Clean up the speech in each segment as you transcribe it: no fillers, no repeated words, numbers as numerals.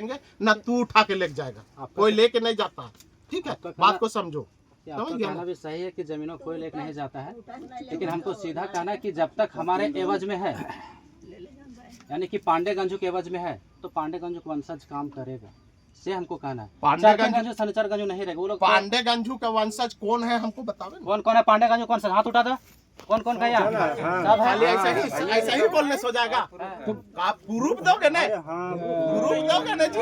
ना तू उठा के लेके जाएगा, कोई लेके नहीं जाता। ठीक है, बात को समझो। आपका कहना भी सही है कि जमीनों कोई लेके नहीं जाता है, लेकिन हमको सीधा कहना है कि जब तक हमारे एवज में है, यानी कि पांडे गंजू के एवज में है, तो पांडे गंजू का वंशज काम करेगा, से हमको कहना है। पांडे गंजू शनिचर गंजू नहीं रहेगा वो लोग। पांडे गंजू का वंशज कौन है हमको बतावे। कौन कौन है पांडे गंजू? कौन सा हाथ उठा दो, कौन कौन का यार सब है। ऐसा ही बोलने से हो जाएगा। आप प्रूफ दोगे ना, प्रूफ दोगे ना जी,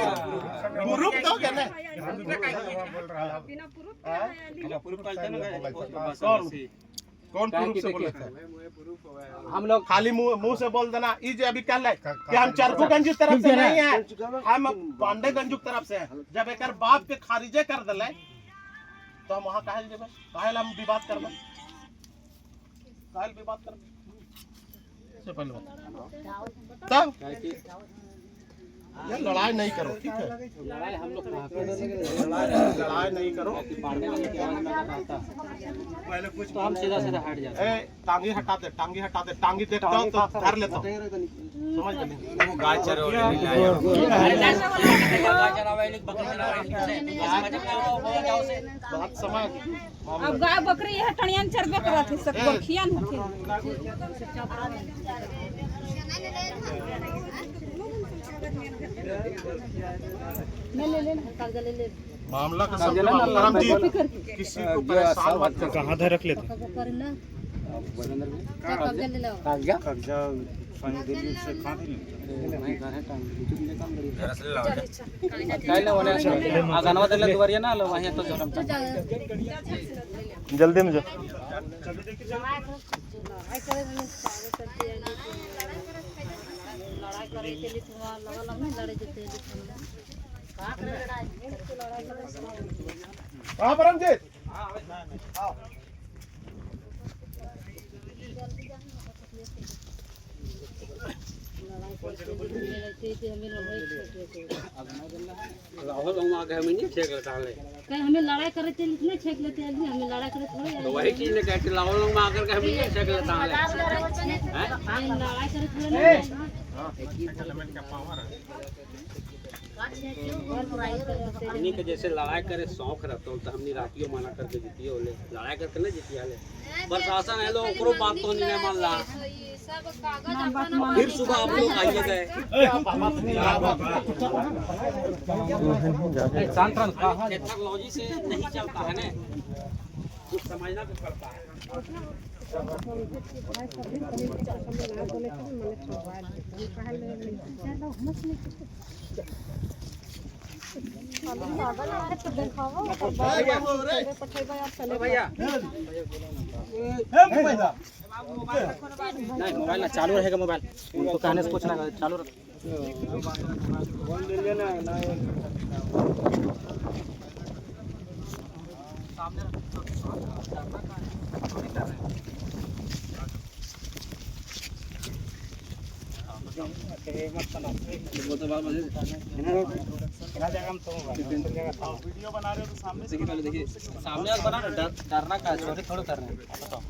प्रूफ दोगे ना। कौन प्रूफ से बोले थे? हम लोग खाली मुंह से बोल देना ई जे अभी कल है कि हम चरखूगंज की तरफ से नहीं है, हम पांडेगंज की तरफ से है। जब एक बाप के खारिजे कर दिले तो हम वहाँ काहे जेबे, काहे हम विवाद करबे, काहे विवाद करबे से पहले तब ये लड़ाई नहीं करो। ठीक है, लड़ाई हम लोग लड़ाई नहीं करो। पांडे गंजू के एवज में रहता पहले कुछ तो हम सीधा सीधा हट जाते। टांगी हटा दे, टांगी हटा दे, टांगी देखता हूं तो धर लेता हूं। समझ गए वो गाय चरावे बात समझ। अब गाय बकरी यह टणियान चरबे करत है, सब बखियान होथे। मामला का सब परमजीत किसी को परेशान मत कर। कहाँ धर रख लेते जल्दी में जाओ। हाँ परमजीत हमें लड़ाई करे थे नहीं छेक लेते हैं, हमें लड़ाई करे थोड़ी तो वही चीज ने कहते लाओ लोग में आकर के हम नहीं छेक लेता है। लड़ाई करे थोड़ी हमनी के जैसे लड़ाई करे शौक रहता हो तो हमनी रातियों माना करके जीतिए होले, लड़ाई करके नहीं जीतिए हाले। प्रशासन है लोग ओकरो बात तो नहीं मान रहा। फिर सुबह आप लोग आइए गए टेक्नोलॉजी से नहीं चलता है ना, कुछ समझना भी पड़ता है। भैया नहीं मोबाइल ना चालू रहेगा, मोबाइल उनको कहने से कुछ ना चालू रख। वीडियो बना रहे हो तो सामने से देखिए सामने बना डरना का चोरी थोड़ा करना है। बताओ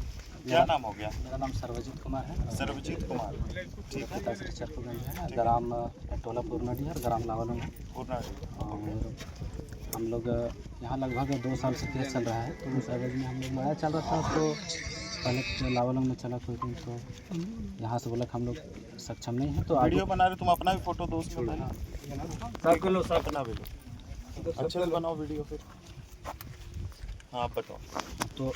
क्या नाम हो गया? मेरा नाम सर्वजीत कुमार है। सर्वजीत कुमार, ठीक है। तहसील चरखूगंज है, ग्राम टोला पूर्णडी है, ग्राम लावलम है। और हम लोग यहाँ लगभग 2 साल से केस चल रहा है, तो उस एवज में हम लोग लड़ाई चल रहा था। तो पहले लावलम में चला कोई दिन, तो यहाँ से बोला हम लोग सक्षम नहीं है। तो वीडियो बना रहे, तुम अपना भी फोटो दो उसमें भाई, सब लो, सब अपना भी लो। अच्छे से बनाओ वीडियो फिर। हाँ आप बताओ। तो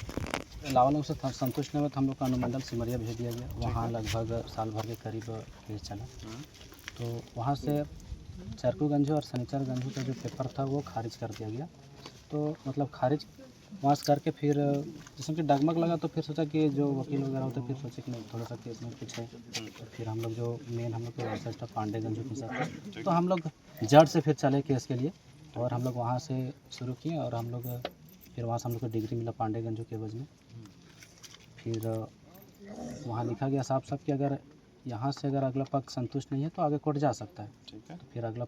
लावलम से संतुष्ट नहीं हुआ तो हम लोग का अनुमंडल सिमरिया भेज दिया गया। वहाँ लगभग साल भर के करीब केस चला। तो वहाँ से चरखूगंज और शनिचर गंजू का जो पेपर था वो खारिज कर दिया गया। तो मतलब खारिज वहाँ से करके फिर जिसमें कि डगमग लगा, तो फिर सोचा कि जो वकील वगैरह होते फिर सोचे कि नहीं थोड़ा सा केस में कुछ है। तो फिर हम लोग जो मेन हम लोग का वंशज था पांडे गंजू के साथ, तो हम लोग जड़ से फिर चले केस के लिए और हम लोग वहाँ से शुरू किए। और हम लोग फिर वहाँ से हम लोग को डिग्री मिला पांडे गंजू के एवज में। फिर वहाँ लिखा गया साफ साफ कि अगर यहाँ से अगर अगला पक्ष संतुष्ट नहीं है तो आगे कोर्ट जा सकता है। ठीक है। तो फिर अगला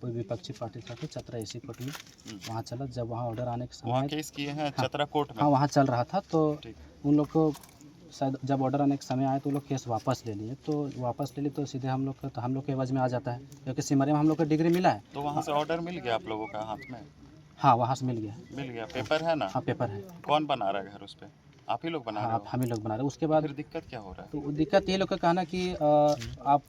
विपक्षी पार्टी था तो चतरा एसी कोर्ट में वहाँ चला। जब वहाँ ऑर्डर आने के समय वहाँ केस किए हैं चतरा कोर्ट में? हाँ वहाँ चल रहा था। तो उन लोग को शायद जब ऑर्डर आने का समय आया तो वो लोग केस वापस ले लिए, तो वापस ले लिए तो सीधे हम लोग के एवज में आ जाता है, क्योंकि सिमरिया में हम लोग को डिग्री मिला है। तो वहाँ से ऑर्डर मिल गया आप लोगों का हाथ में? हाँ, वहाँ से मिल गया। मिल गया, पेपर है ना? हाँ, पेपर है। कौन बना रहा है घर उस पे? आप ही लोग बना हाँ, रहे आप हो? हम ही लोग बना रहे हैं। उसके बाद फिर दिक्कत क्या हो रहा है? तो दिक्कत ये लोग का कहना कि आप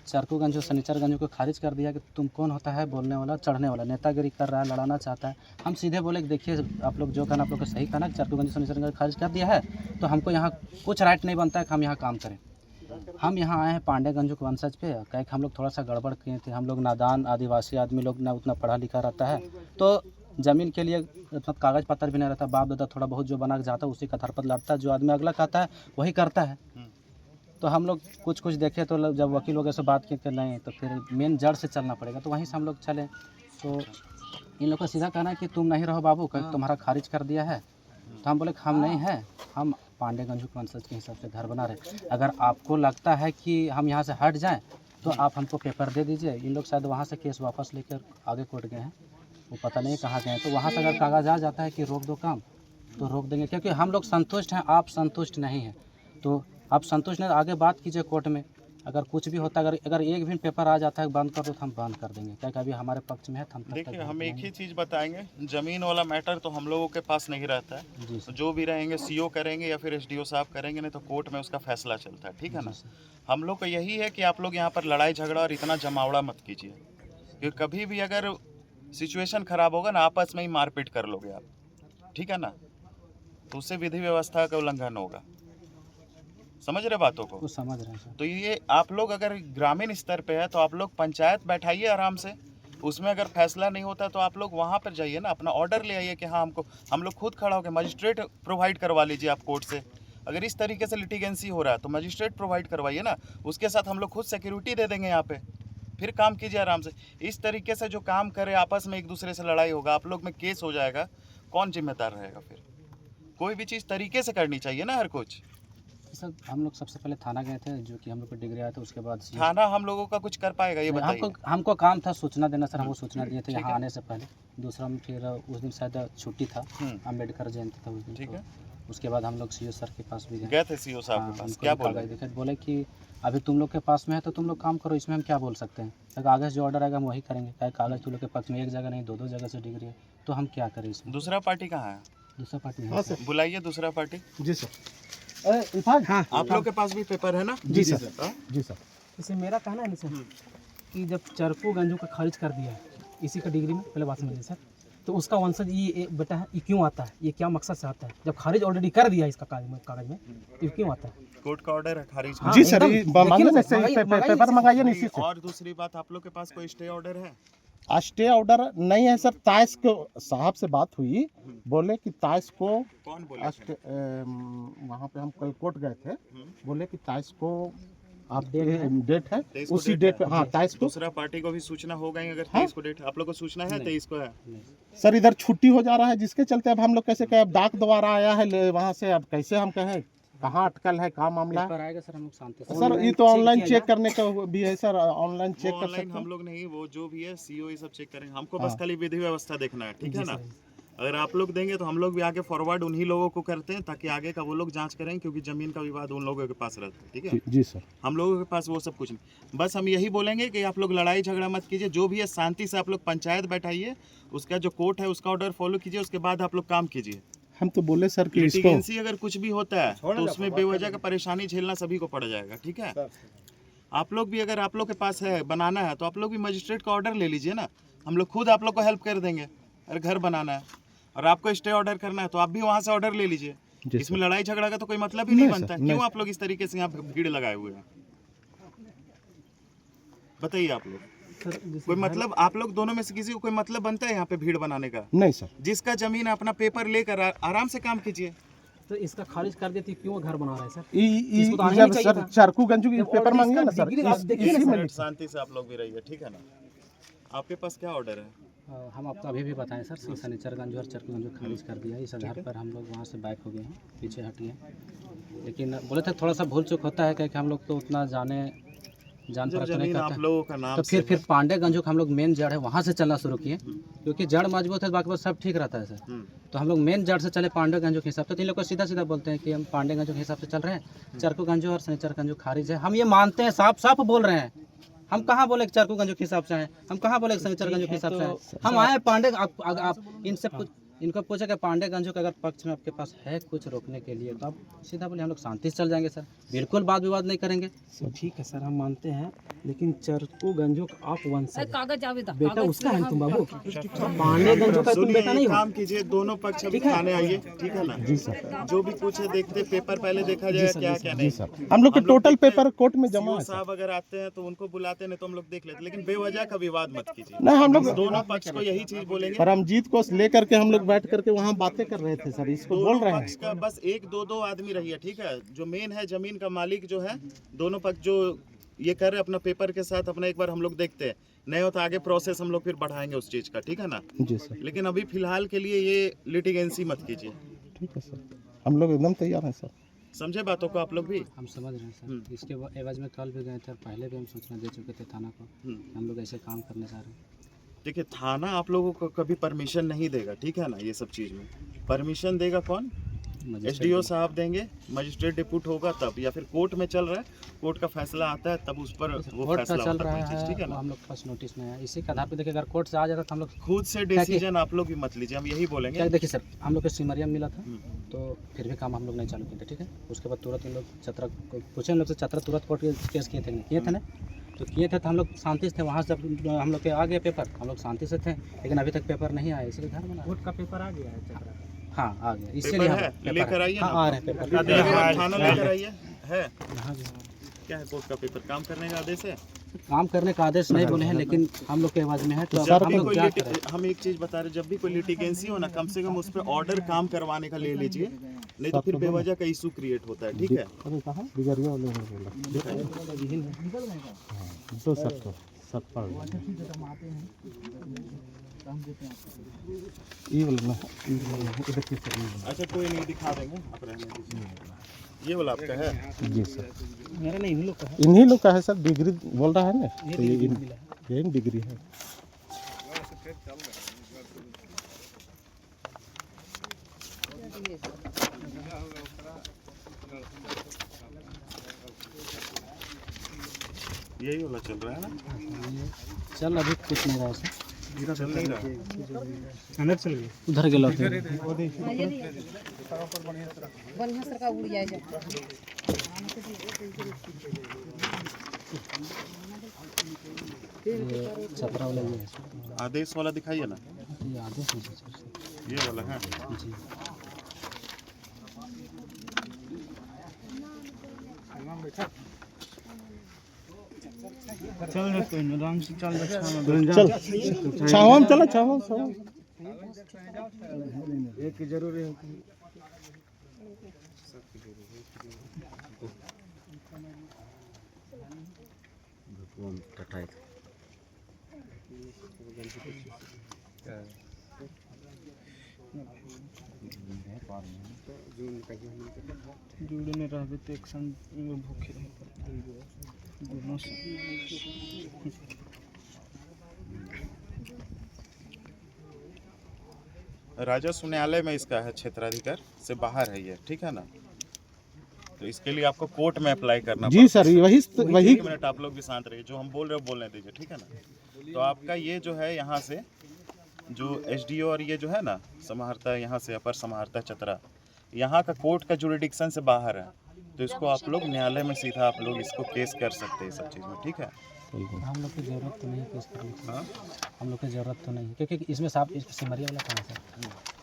चरकूगंज और शनिचरगंज को खारिज कर दिया कि तुम कौन होता है बोलने वाला, चढ़ने वाला, नेतागिरी कर रहा है, लड़ाना चाहता है। हम सीधे बोले कि देखिए आप लोग जो कहना आप लोग को सही कहना, चरकूगंज शनिचरगंज खारिज कर दिया है तो हमको यहाँ कुछ राइट नहीं बनता है कि हम यहाँ काम करें। हम यहाँ आए हैं पांडेगंज के वंशज पे, कह के हम लोग थोड़ा सा गड़बड़ किए थे। हम लोग नादान आदिवासी आदमी लोग, ना उतना पढ़ा लिखा रहता है, तो ज़मीन के लिए इतना कागज़ पत्र भी नहीं रहता। बाप दादा थोड़ा बहुत जो बना के जाता है उसी का आधार पर लड़ता है, जो आदमी अगला कहता है वही करता है। तो हम लोग कुछ देखे, तो जब वकील वगैरह से बात किए कि नहीं तो फिर मेन जड़ से चलना पड़ेगा, तो वहीं से हम लोग चले। तो इन लोग का सीधा कहना है कि तुम नहीं रहो बाबू, कहीं तुम्हारा खारिज कर दिया है। तो हम बोले हम नहीं हैं, हम पांडेगंज के वंशज के हिसाब से घर बना रहे। अगर आपको लगता है कि हम यहाँ से हट जाएं तो आप हमको पेपर दे दीजिए। इन लोग शायद वहाँ से केस वापस लेकर आगे कोर्ट गए हैं, वो पता नहीं कहाँ गए हैं। तो वहाँ से अगर कागज़ आ जाता है कि रोक दो काम तो रोक देंगे, क्योंकि हम लोग संतुष्ट हैं, आप संतुष्ट नहीं हैं। तो आप संतुष्ट नहीं, आगे बात कीजिए कोर्ट में। अगर कुछ भी होता है, अगर एक भी पेपर आ जाता है बंद कर दो तो हम बंद कर देंगे, क्योंकि अभी हमारे पक्ष में है। हम देखिए, हम एक ही चीज़ बताएंगे, ज़मीन वाला मैटर तो हम लोगों के पास नहीं रहता है। जी तो जो भी रहेंगे सीओ करेंगे या फिर एसडीओ साहब करेंगे, नहीं तो कोर्ट में उसका फैसला चलता है, ठीक है ना। हम लोग को यही है कि आप लोग यहाँ पर लड़ाई झगड़ा और इतना जमावड़ा मत कीजिए, क्योंकि कभी भी अगर सिचुएशन ख़राब होगा ना, आपस में ही मारपीट कर लोगे आप, ठीक है ना, तो उससे विधि व्यवस्था का उल्लंघन होगा। समझ रहे बातों को? वो समझ रहे हैं सर। तो ये आप लोग अगर ग्रामीण स्तर पे है तो आप लोग पंचायत बैठाइए आराम से, उसमें अगर फैसला नहीं होता तो आप लोग वहाँ पर जाइए ना, अपना ऑर्डर ले आइए कि हाँ हम लोग खुद खड़ा होकर मजिस्ट्रेट प्रोवाइड करवा लीजिए आप कोर्ट से। अगर इस तरीके से लिटिगेंसी हो रहा है तो मजिस्ट्रेट प्रोवाइड करवाइए ना, उसके साथ हम लोग खुद सिक्योरिटी दे देंगे यहाँ पे, फिर काम कीजिए आराम से। इस तरीके से जो काम करे आपस में एक दूसरे से लड़ाई होगा, आप लोग में केस हो जाएगा, कौन जिम्मेदार रहेगा फिर? कोई भी चीज़ तरीके से करनी चाहिए ना हर कुछ। सर हम लोग सबसे पहले थाना गए थे, जो कि हम लोग को डिग्री आया था, उसके बाद थाना हम लोगों का कुछ कर पाएगा ये बताइए? हमको काम था सूचना देना सर, हमको सूचना दिए थे यहाँ आने से पहले। दूसरा में फिर उस दिन शायद छुट्टी था, अम्बेडकर जयंती था उस दिन। ठीक है, उसके बाद हम लोग सीओ सर के पास भी गए थे। सीओ साहब के पास क्या बोले? बोले कि अभी तुम लोग के पास में है तो तुम लोग काम करो, इसमें हम क्या बोल सकते हैं। कागज़ जो ऑर्डर आएगा हम वही करेंगे, क्या कागज़ तुम लोग के पक्ष में एक जगह नहीं दो जगह से डिग्री है, तो हम क्या करें इसमें। दूसरा पार्टी कहाँ है? दूसरा पार्टी हाँ सर, बुलाइए दूसरा पार्टी। जी सर। हाँ, आप लोग के पास भी पेपर है ना? जी सर, जी सर। जैसे मेरा कहना है ना सर कि जब चरकूगंजों का खारिज कर दिया है इसी का डिग्री में, पहले बात समझिए सर, तो उसका वंशज ये बेटा है, ये क्यों आता है, ये क्या मकसद से आता है? जब खारिज ऑलरेडी कर दिया है इसका कागज में, ये क्यों आता है? कोर्ट का ऑर्डर है खारिज। हाँ, जी सर, एकदम। मांगने में से देखिए ना, पेपर मंगाइए ना इसी से। और दूसरी बात, आप लोग के पास कोई स्टे ऑर्डर है? स्टे ऑर्डर नहीं है सर। ताइस को साहब से बात हुई, बोले कि ताइस को कौन बोले? वहाँ पे हम कल कोर्ट गए थे, बोले कि ताइस को आप डेट है, 23 को उसी डेट डेट पे। है। हाँ, ताइस को। दूसरा पार्टी को भी सूचना हो गई अगर हाँ? 23 को डेट आप लोग को सूचना है? 23 को है सर इधर छुट्टी हो जा रहा है, जिसके चलते अब हम लोग कैसे कहें, अब डाक द्वारा आया है वहाँ से, अब कैसे हम कहें कहाँ अटकल है, कहाँ मामला है। पेपर आएगा सर, हम लोग शांति से। सर ये तो ऑनलाइन चेक करने का भी है सर, ऑनलाइन चेक कर ऑनलाइन सकते हम हैं। लोग नहीं, वो जो भी है सीओ ये सब चेक करेंगे, हमको बस खाली विधि व्यवस्था देखना है, ठीक है ना। अगर आप लोग देंगे तो हम लोग भी आगे फॉरवर्ड उन्हीं लोगों को करते हैं, ताकि आगे का वो लोग जांच करें, क्योंकि जमीन का विवाद उन लोगों के पास रहता है, ठीक है। जी सर। हम लोगों के पास वो सब कुछ नहीं। बस हम यही बोलेंगे कि आप लोग लड़ाई झगड़ा मत कीजिए, जो भी है शांति से आप लोग पंचायत बैठाइए, उसका जो कोर्ट है उसका ऑर्डर फॉलो कीजिए, उसके बाद आप लोग काम कीजिए। हम तो बोले सर कि इसको लिटिगेंसी अगर कुछ भी होता है तो उसमें बेवजह का परेशानी झेलना सभी को पड़ जाएगा, ठीक है। आप लोग भी, अगर आप लोग के पास है बनाना है तो आप लोग भी मजिस्ट्रेट का ऑर्डर ले लीजिए ना, हम लोग खुद आप लोग को हेल्प कर देंगे। अगर घर बनाना है और आपको स्टे ऑर्डर करना है तो आप भी वहाँ से ऑर्डर ले लीजिए। इसमें लड़ाई झगड़ा का तो कोई मतलब ही नहीं बनता है। क्यों आप लोग इस तरीके से यहाँ भीड़ लगाए हुए हैं, बताइए आप लोग? कोई मतलब आप लोग दोनों में से किसी को कोई मतलब बनता है यहाँ पे भीड़ बनाने का? नहीं सर। जिसका जमीन अपना पेपर लेकर आराम से काम कीजिए। तो इसका खारिज कर देती क्यों घर बना रहा है सर? इसको तो आना ही जब चाहिए सर था। चरकूगंज की जब पेपर ऑलरेडी मांगे ना इसका सर, डिग्री आप देखिए ना इसी में सर। लिखा। शांति से आप लोग भी रहिए, ठीक है ना। आपके पास क्या ऑर्डर है? हम आपको अभी भी बताएं सर, शनिचरगंज और चरकूगंज को खारिज कर दिया है। इस आधार पर हम लोग वहाँ से बैक हो गए हैं, पीछे हटिए। लेकिन बोले थे थोड़ा सा भूल चूक होता है, क्योंकि हम लोग तो उतना जाने जान जब परख नहीं जमीन आप करता। लोगों का नाम तो से फिर पांडे गंजू का हम लोग मेन जड़ है वहाँ से चलना शुरू किए, क्योंकि जड़ मजबूत है बाकी बात सब ठीक रहता है सर। तो हम लोग मेन जड़ से चले पांडे गंजू के हिसाब से। तो इन लोग को सीधा सीधा बोलते हैं कि हम पांडे गंजू के हिसाब से चल रहे हैं, चरकू गंजू और शनिचर गंजू खारिज है। हम ये मानते हैं, साफ साफ बोल रहे हैं। हम कहाँ बोले चरकू गंजू के हिसाब से हैं, हम कहाँ बोले शनिचर गंजू के हिसाब से हैं। हम आए पांडे, आप इनसे इनको पूछे कि पांडे गंजू के अगर पक्ष में आपके पास है कुछ रोकने के लिए, तो आप सीधा बोले हम लोग शांति से चल जाएंगे सर, बिल्कुल वाद विवाद नहीं करेंगे। ठीक है सर, हम मानते हैं, लेकिन चरकू गंजू का आप वंश है, कागज आवेदा बेटा उसका है तुम बाबू, पांडे गंजू का तुम बेटा नहीं हो। काम कीजिए, दोनों पक्ष अभी थाने आइए, ठीक है ना? जी सर। जो भी कुछ है देखते, पेपर पहले देखा जाएगा क्या क्या नहीं। हम लोग के टोटल पेपर कोर्ट में जमा सीओ है। साहब अगर आते हैं तो उनको बुलाते, नहीं तो हम लोग देख लेते, लेकिन बेवजह का विवाद मत कीजिए। नहीं, हम लोग दोनों पक्ष को यही चीज बोलेंगे। परमजीत को लेकर के हम लोग बैठ करके वहाँ बातें कर रहे थे सर, इसको बोल दोनों रहे हैं। पक्ष का बस एक दो आदमी रहिए, ठीक है? जो मेन है जमीन का मालिक जो है, दोनों पक्ष जो ये कर रहे अपना पेपर के साथ अपना एक बार हम लोग देखते हैं, नहीं हो तो आगे प्रोसेस हम लोग फिर बढ़ाएंगे उस चीज का, ठीक है ना? जी सर, लेकिन अभी फिलहाल के लिए ये लिटिगेंसी मत कीजिए, ठीक है सर, हम लोग एकदम तैयार हैं सर। समझे बातों को आप लोग भी? हम समझ रहे हैं सर। इसके एवज में कल भी गए थे और पहले भी हम सूचना दे चुके थे थाना को, हम लोग ऐसे काम करने जा रहे हैं। देखिए, थाना आप लोगों को कभी परमिशन नहीं देगा, ठीक है ना? ये सब चीज में परमिशन देगा कौन? एसडीओ साहब देंगे, मजिस्ट्रेट डिप्यूट होगा तब, या फिर कोर्ट में चल रहा है, कोर्ट का फैसला आता है तब उस पर वो कोर्ट का फैसला चल होता रहा है, कोई चीज, ठीक है है, ना? हम लोग के पास नोटिस में है। इसी के आधार पर देखिए, अगर कोर्ट से आ जाता तो हम लोग खुद से डिसीजन आप लोग भी मत लीजिए, हम यही बोलेंगे। क्या, देखिए सर, हम लोग को सिमरिया में मिला था, तो फिर भी काम हम लोग नहीं चालू किए थे, ठीक है? उसके बाद तुरंत इन लोग चतरा को पूछे, हम लोग से चतरा तुरंत कोर्ट केस किए थे ना? तो किए थे, तो हम लोग शांति से थे। वहाँ से हम लोग के आ गया पेपर, हम लोग शांति से थे, लेकिन अभी तक पेपर नहीं आया, इसलिए घर बना। कोर्ट का पेपर आ गया है चतरा का। हाँ, आ गया, पेपर इसीलिए है, लेकर आइए ना। आ रहे हैं पेपर। थाना लेकर आइए। है हाँ जी, क्या है कोर्ट का पेपर? काम करने का आदेश है। काम करने का आदेश नहीं बोले हैं, लेकिन हम लोग के आवाज़ में है, तो जब हम भी लोग कोई क्या करें? हम एक चीज बता रहे, जब भी कोई लिटिगेंसी हो ना, कम से कम उस पर ऑर्डर काम करवाने का ले लीजिए, नहीं तो फिर बेवजह का इशू क्रिएट होता है, ठीक है? अच्छा, कोई नहीं, दिखा देंगे, आप रहने दीजिए। ये वाला आपका है? जी सर, मेरा नहीं, इन्हीं लोग का है। इन्हीं लोग का है सर, डिग्री बोल रहा है ना, तो यही डिग्री है। यही वाला चल रहा है ना? चल अभी कुछ नहीं रहा है सर, चल नहीं रहा। अंदर चल गए। उधर गेलो थे। बढ़िया सरकार उड़ जाए जा। ये छपरा वाला ये है सर। आदेश वाला दिखाइए ना, ये आदेश नहीं है सर। ये वाला है। जी, चल रहे कोई नहीं, आराम से चल। चल छावा में चलो, छावा एक जरूर है। जुड़े में रहबे तो एक संग भूखे दोनों से। राजस्व न्यायालय में इसका है, क्षेत्राधिकार से बाहर है ये, ठीक है ना? तो इसके लिए आपको कोर्ट में अप्लाई करना जी सर, वही एक मिनट, आप लोग भी शांत रहिए, जो हम बोल रहे हो बोलने दीजिए, ठीक है ना? तो आपका ये जो है यहाँ से जो एसडीओ और ये जो है ना समाहर्ता, यहाँ से अपर समाहर्ता चतरा, यहाँ का कोर्ट का जुरिडिक्शन से बाहर है, तो इसको आप लोग न्यायालय में सीधा आप लोग इसको केस कर सकते हैं सब चीज़ में, ठीक है? हम लोग की ज़रूरत तो नहीं है केस करने की। हाँ, हम लोग की ज़रूरत तो नहीं है, क्योंकि इसमें साफ, सिमरिया वाला कहाँ है,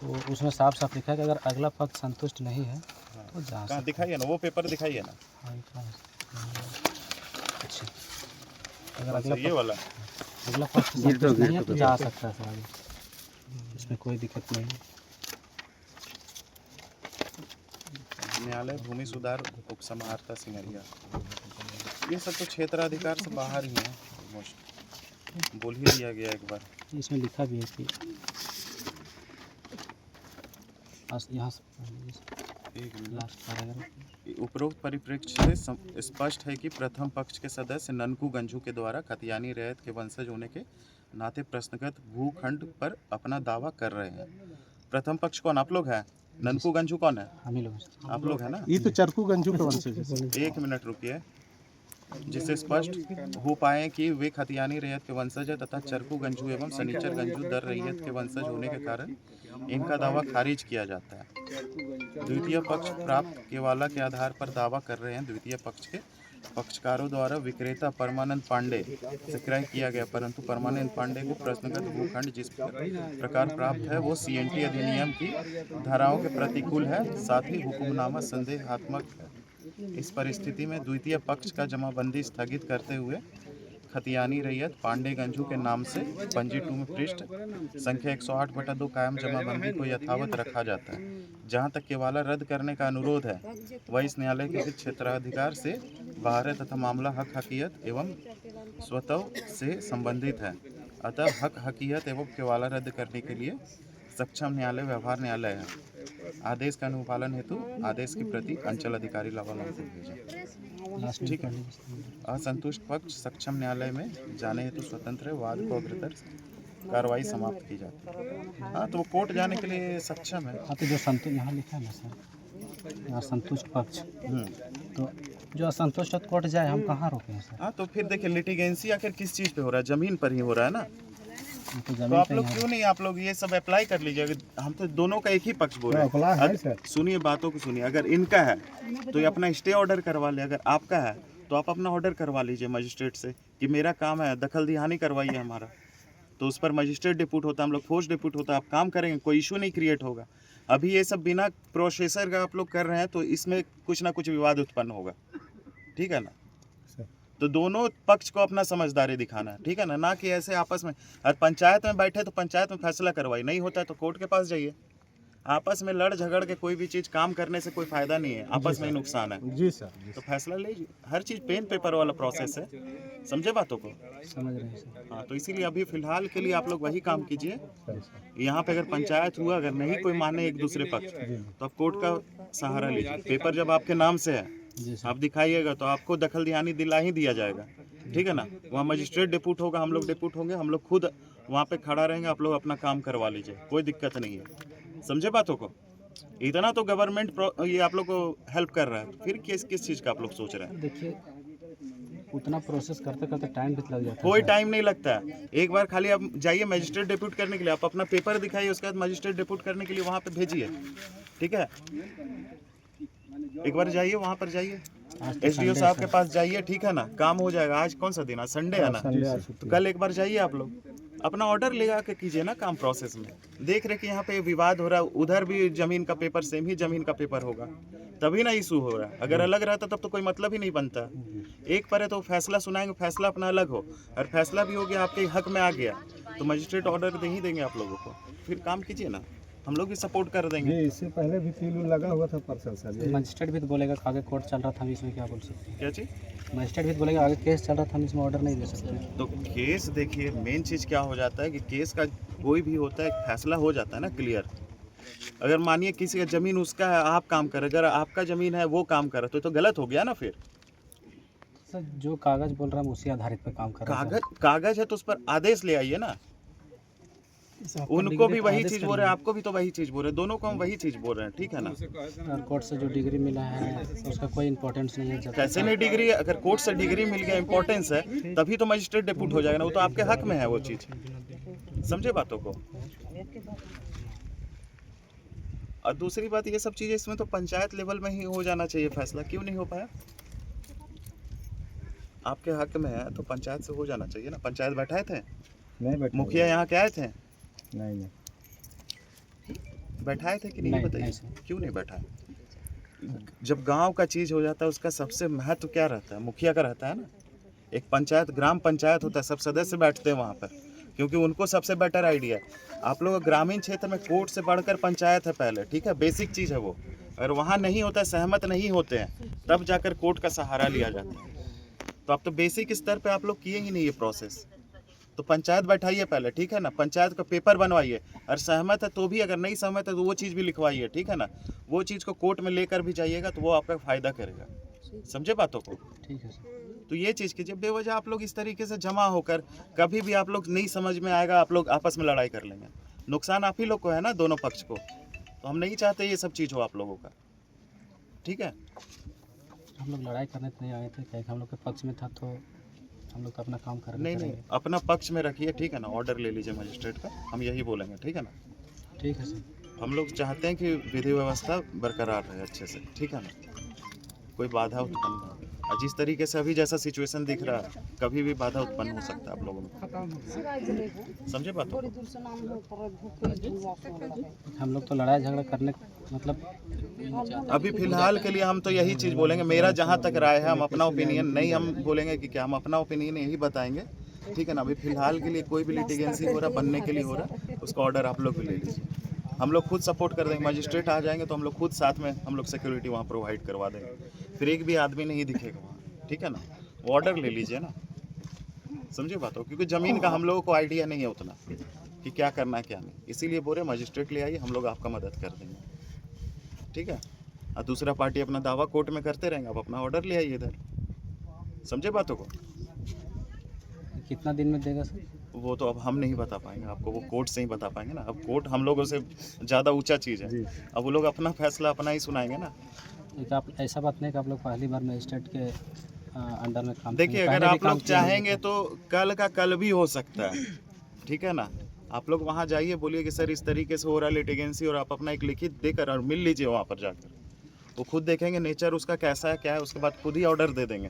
तो उसमें साफ साफ लिखा है कि अगर अगला पक्ष संतुष्ट नहीं है तो जा कहाँ दिखाइए ना, वो पेपर दिखाइए ना। हाँ, ये कहाँ है? अच्छा, अगर अच्छा, ये वाला अगला पक्ष संतुष्ट नहीं है तो जा सकता है सर आगे, इसमें कोई दिक्कत नहीं है। न्यायालय भूमि सुधार उप समाहर्ता सिमरिया, ये सब तो क्षेत्राधिकार से बाहर ही है, ऑलमोस्ट बोल ही दिया गया एक बार। इसमें लिखा भी है कि यहाँ से एक मिनट। Last paragraph. उपरोक्त परिप्रेक्ष्य से स्पष्ट है कि प्रथम पक्ष के सदस्य ननकू गंजू के द्वारा खतियानी रैयत के वंशज होने के नाते प्रश्नगत भूखंड पर अपना दावा कर रहे हैं। प्रथम पक्ष कौन आप लोग हैं? ननकू गंजू कौन है? हम ही लोग हैं। आप लोग हैं ना? ये तो चरकू गंजू का वंशज है सर। एक मिनट रुकिए। जिससे स्पष्ट हो पाए कि वे खतियानी रैयत के वंशज है तथा चरकू गंजू एवं सनीचर गंजू दर रैयत के वंशज होने के कारण इनका दावा खारिज किया जाता है। द्वितीय पक्ष प्राप्त केवाला के आधार पर दावा कर रहे हैं। द्वितीय पक्ष के पक्षकारों द्वारा विक्रेता परमानंद पांडे से क्रय किया गया, परंतु परमानंद पांडे को प्रश्नगत भूखंड जिस प्रकार प्राप्त है वो CNT अधिनियम की धाराओं के प्रतिकूल है, साथ ही हुक्मनामा संदेहात्मक है। इस परिस्थिति में द्वितीय पक्ष का जमाबंदी स्थगित करते हुए खतियानी रैयत पांडे गंजू के नाम से पंजी 2 में पृष्ठ संख्या 108/2 कायम जमाबंदी को यथावत रखा जाता है। जहां तक केवाला रद्द करने का अनुरोध है वह इस न्यायालय के क्षेत्राधिकार से बाहर है तथा मामला हक हकीयत एवं स्वतः से संबंधित है। अतः हक हकीयत एवं केवाला रद्द करने के लिए सक्षम न्यायालय व्यवहार न्यायालय है। आदेश का अनुपालन हेतु आदेश की प्रति अंचल अधिकारी लावालम को भेजें। लास्ट ठीक है। असंतुष्ट पक्ष सक्षम न्यायालय में जाने हेतु स्वतंत्र है। वाद को अग्रतर कार्रवाई समाप्त की जाती है। हाँ, तो वो कोर्ट जाने के लिए सक्षम है। हाँ, तो जो संतुष्ट यहाँ लिखा है ना सर, असंतुष्ट पक्ष, तो जो असंतुष्ट कोर्ट जाए, हम कहाँ रोके हैं सर? हाँ, तो फिर देखिए लिटिगेंसी आखिर किस चीज़ पे हो रहा है? जमीन पर ही हो रहा है ना। तो तो आप लोग क्यों नहीं, आप लोग ये सब अप्लाई कर लीजिए। हम तो दोनों का एक ही पक्ष बोल रहे हैं। सुनिए, बातों को सुनिए। अगर इनका है तो ये अपना स्टे ऑर्डर करवा ले, अगर आपका है तो आप अपना ऑर्डर करवा लीजिए मजिस्ट्रेट से कि मेरा काम है, दखल दिहानी करवाइए हमारा। तो उस पर मजिस्ट्रेट डिप्यूट होता है, हम लोग फोर्स डिप्यूट होता है, आप काम करेंगे, कोई इशू नहीं क्रिएट होगा। अभी ये सब बिना प्रोसेसर का आप लोग कर रहे हैं तो इसमें कुछ ना कुछ विवाद उत्पन्न होगा। ठीक है ना? तो दोनों पक्ष को अपना समझदारी दिखाना है, ठीक है ना? ना कि ऐसे आपस में, और पंचायत में बैठे तो पंचायत में फैसला करवाई, नहीं होता है तो कोर्ट के पास जाइए। आपस में लड़ झगड़ के कोई भी चीज़ काम करने से कोई फायदा नहीं है, आपस में ही नुकसान है। जी सर। तो फैसला लीजिए। हर चीज़ पेन पेपर वाला प्रोसेस है, समझे बातों को? समझ रहे हैं सर। हाँ, तो इसीलिए अभी फिलहाल के लिए आप लोग वही काम कीजिए। यहाँ पे अगर पंचायत हुआ, अगर नहीं कोई माने एक दूसरे पक्ष, तो आप कोर्ट का सहारा लीजिए। पेपर जब आपके नाम से है, आप दिखाइएगा तो आपको दखल दिहानी दिला ही दिया जाएगा। ठीक है ना? वहाँ मजिस्ट्रेट डिप्यूट होगा, हम लोग डिप्यूट होंगे, हम लोग खुद वहाँ पे खड़ा रहेंगे, आप लोग अपना काम करवा लीजिए, कोई दिक्कत नहीं है। समझे बातों को? इतना तो गवर्नमेंट ये आप लोग को हेल्प कर रहा है, तो फिर किस चीज़ का आप लोग सोच रहे हैं? देखिए, उतना प्रोसेस करते करते टाइम भी लग जाता है। कोई टाइम नहीं लगता है। एक बार खाली आप जाइए मजिस्ट्रेट डिप्यूट करने के लिए, आप अपना पेपर दिखाइए, उसके बाद मजिस्ट्रेट डिप्यूट करने के लिए वहाँ पे भेजिए। ठीक है? एक बार जाइए, वहाँ पर जाइए, SDO साहब के पास जाइए, ठीक है ना? काम हो जाएगा। आज कौन सा दिन है? संडे है ना? तो कल एक बार जाइए, आप लोग अपना ऑर्डर लगा के कीजिए ना काम प्रोसेस में। देख रहे कि यहाँ पे विवाद हो रहा है, उधर भी जमीन का पेपर, सेम ही जमीन का पेपर होगा, तभी ना इशू हो रहा है। अगर अलग रहता तब तो कोई मतलब ही नहीं बनता। एक पर है तो फैसला सुनाएंगे, फैसला अपना अलग हो, और फैसला भी हो गया, आपके हक में आ गया, तो मजिस्ट्रेट ऑर्डर दे ही देंगे आप लोगों को। फिर काम कीजिए ना, हम लोग भी सपोर्ट कर देंगे। इससे पहले भी तीन लगा हुआ था पर्सन सर। मजिस्ट्रेट भी तो बोलेगा कि आगे कोर्ट चल रहा था, हम इसमें क्या बोल सकते हैं? क्या चीज़? मजिस्ट्रेट भी तो बोलेगा आगे केस चल रहा था, हम इसमें ऑर्डर नहीं दे सकते। तो केस देखिए, मेन चीज़ क्या हो जाता है कि केस का कोई भी होता है, फैसला हो जाता है ना क्लियर। अगर मानिए किसी का ज़मीन उसका है, आप काम कर, अगर आपका ज़मीन है वो काम कर, तो गलत हो गया ना। फिर सर, जो कागज़ बोल रहा है हम उसी आधारित पे काम कर रहे हैं। कागज है तो उस पर आदेश ले आइए ना। उनको भी वही चीज़ बोल रहे हैं, आपको भी तो वही चीज़ बोल रहे हैं, दोनों को हम वही चीज़ बोल रहे हैं। ठीक है ना? और कोर्ट से जो डिग्री मिला है उसका कोई इंपॉर्टेंस नहीं है। जब कैसे नहीं डिग्री? अगर कोर्ट से डिग्री मिल गया, इंपॉर्टेंस है, तभी तो मजिस्ट्रेट डिप्यूट हो जाएगा ना। वो तो आपके हक में है वो चीज़। समझे बातों को? और दूसरी बात, ये सब चीज़ें इसमें तो पंचायत लेवल में ही हो जाना चाहिए फैसला। क्यों नहीं हो पाया? आपके हक में है तो पंचायत से हो जाना चाहिए ना। पंचायत बैठाए थे? नहीं, मुखिया यहाँ के आए थे? नहीं। बैठाए थे कि नहीं? नहीं, बताइए, नहीं। क्यों नहीं बैठाए? जब गांव का चीज़ हो जाता है, उसका सबसे महत्व क्या रहता है? मुखिया का रहता है ना। एक पंचायत, ग्राम पंचायत होता है, सब सदस्य बैठते हैं वहाँ पर, क्योंकि उनको सबसे बेटर आइडिया है। आप लोग ग्रामीण क्षेत्र में कोर्ट से बढ़कर पंचायत है पहले, ठीक है? बेसिक चीज़ है वो। अगर वहाँ नहीं होता है, सहमत नहीं होते हैं, तब जाकर कोर्ट का सहारा लिया जाता है। तो आप तो बेसिक स्तर पे आप लोग किए ही नहीं ये प्रोसेस। तो पंचायत बैठाइए पहले, ठीक है ना, पंचायत का पेपर बनवाइए, और सहमत है तो भी, अगर नहीं सहमत है तो वो चीज़ भी लिखवाइए, ठीक है ना। वो चीज़ को कोर्ट में लेकर भी जाइएगा तो वो आपका फ़ायदा करेगा, समझे बातों को। ठीक है सर। तो ये चीज़ कीजिए, बेवजह आप लोग इस तरीके से जमा होकर कभी भी आप लोग नहीं समझ में आएगा, आप लोग आपस में लड़ाई कर लेंगे, नुकसान आप ही लोग को है ना, दोनों पक्ष को। तो हम नहीं चाहते ये सब चीज़ हो आप लोगों का, ठीक है। हम लोग लड़ाई करने तो नहीं आए थे, क्या हम लोग के पक्ष में था तो हम लोग तो अपना काम कर नहीं, अपना पक्ष में रखिए, ठीक है ना, ऑर्डर ले लीजिए मजिस्ट्रेट का, हम यही बोलेंगे, ठीक है ना। ठीक है सर। हम लोग चाहते हैं कि विधि व्यवस्था बरकरार रहे अच्छे से, ठीक है ना, कोई बाधा उत्पन्न ना हो। और जिस तरीके से अभी जैसा सिचुएशन दिख रहा है, कभी भी बाधा उत्पन्न हो सकता है आप लोगों में, समझे बात। हम लोग तो लड़ाई झगड़ा करने मतलब अभी फिलहाल के लिए हम तो यही चीज़ बोलेंगे, मेरा जहाँ तक राय है, हम अपना ओपिनियन नहीं हम बोलेंगे कि क्या, हम अपना ओपिनियन यही बताएंगे, ठीक है ना। अभी फिलहाल के लिए कोई भी लिटिगेंसी हो रहा, बनने के लिए हो रहा, उसका ऑर्डर आप लोग भी ले लीजिए, हम लोग खुद सपोर्ट कर देंगे। मजिस्ट्रेट आ जाएंगे तो हम लोग खुद साथ में हम लोग सिक्योरिटी वहाँ प्रोवाइड करवा देंगे, फिर एक भी आदमी नहीं दिखेगा वहाँ, ठीक है ना। वो ऑर्डर ले लीजिए ना, समझे बात हो, क्योंकि ज़मीन का हम लोगों को आइडिया नहीं है उतना कि क्या करना है क्या नहीं, इसीलिए बोले मजिस्ट्रेट ले आइए, हम लोग आपका मदद कर देंगे, ठीक है। और दूसरा पार्टी अपना दावा कोर्ट में करते रहेंगे, आप अपना ऑर्डर ले आइए इधर, समझे बातों को। कितना दिन में देगा सर? वो तो अब हम नहीं बता पाएंगे आपको, वो कोर्ट से ही बता पाएंगे ना। अब कोर्ट हम लोगों से ज़्यादा ऊंचा चीज़ है, अब वो लोग अपना फैसला अपना ही सुनाएंगे ना। एक आप ऐसा बात नहीं कि आप लोग पहली बार मजिस्ट्रेट के अंडर में काम देखिए, अगर आप लोग चाहेंगे तो कल का कल भी हो सकता है, ठीक है ना। आप लोग वहाँ जाइए, बोलिए कि सर इस तरीके से हो रहा है लिटिगेंसी, और आप अपना एक लिखित देकर और मिल लीजिए वहाँ पर जाकर, वो खुद देखेंगे नेचर उसका कैसा है क्या है, उसके बाद खुद ही ऑर्डर दे देंगे।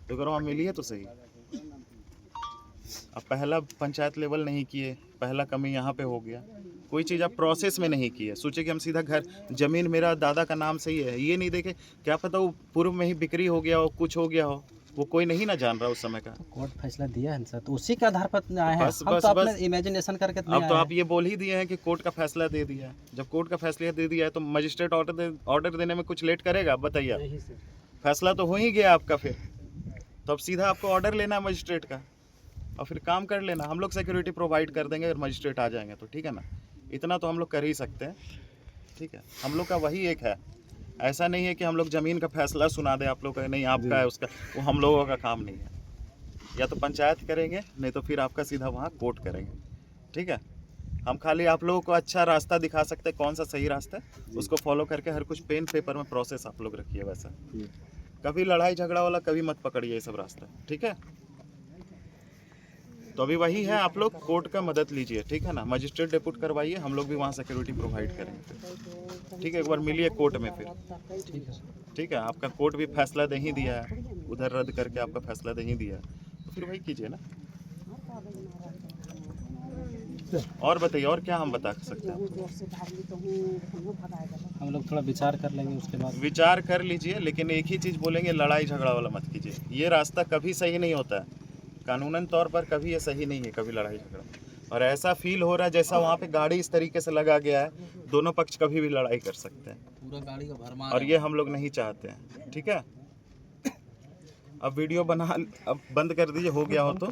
तो अगर वहाँ मिलिए तो सही। अब पहला पंचायत लेवल नहीं किए, पहला कमी यहाँ पे हो गया, कोई चीज़ आप प्रोसेस में नहीं की है, सोचे कि हम सीधा घर, ज़मीन मेरा दादा का नाम से ही है, ये नहीं देखे क्या पता वो पूर्व में ही बिक्री हो गया हो, कुछ हो गया हो, वो कोई नहीं ना जान रहा उस समय का। कोर्ट फैसला दिया है सर, तो उसी के आधार पर आए हैं बस, हम, बस, तो अपने बस। इमेजिनेशन करके अब तो आप ये बोल ही दिए हैं कि कोर्ट का फैसला दे दिया है। जब कोर्ट का फैसला दे दिया है तो मजिस्ट्रेट ऑर्डर देने में कुछ लेट करेगा, आप बताइए। फैसला तो हो ही गया आपका, फिर तो अब सीधा आपको ऑर्डर लेना है मजिस्ट्रेट का और फिर काम कर लेना। हम लोग सिक्योरिटी प्रोवाइड कर देंगे अगर मजिस्ट्रेट आ जाएंगे तो, ठीक है ना। इतना तो हम लोग कर ही सकते हैं, ठीक है। हम लोग का वही एक है, ऐसा नहीं है कि हम लोग ज़मीन का फैसला सुना दें आप लोग का, नहीं आपका है उसका, वो हम लोगों का काम नहीं है। या तो पंचायत करेंगे, नहीं तो फिर आपका सीधा वहाँ कोर्ट करेंगे, ठीक है। हम खाली आप लोगों को अच्छा रास्ता दिखा सकते हैं, कौन सा सही रास्ता है उसको फॉलो करके हर कुछ पेन पेपर में प्रोसेस आप लोग रखिए वैसा। कभी लड़ाई झगड़ा वाला कभी मत पकड़िए ये सब रास्ता, ठीक है। तो अभी वही है, आप लोग कोर्ट का मदद लीजिए, ठीक है ना। मजिस्ट्रेट डिप्यूट करवाइए, हम लोग भी वहाँ सिक्योरिटी प्रोवाइड करेंगे, ठीक है। एक बार मिलिए कोर्ट में फिर, ठीक है सर। ठीक है। आपका कोर्ट भी फैसला दे ही दिया है, उधर रद्द करके आपका फैसला दे ही दिया है, तो फिर वही कीजिए ना। और बताइए, और क्या हम बता सकते हैं आपको? हम लोग थोड़ा विचार कर लेंगे, उसके बाद विचार कर लीजिए, लेकिन एक ही चीज़ बोलेंगे, लड़ाई झगड़ा वाला मत कीजिए। ये रास्ता कभी सही नहीं होता है, कानूनन तौर पर कभी ये सही नहीं है, कभी लड़ाई झगड़ा। और ऐसा फील हो रहा है जैसा वहाँ पे गाड़ी इस तरीके से लगा गया है, दोनों पक्ष कभी भी लड़ाई कर सकते हैं, पूरा गाड़ी का भरमार, और ये हम लोग नहीं चाहते हैं, ठीक है। अब वीडियो बना, अब बंद कर दीजिए, हो गया हो तो।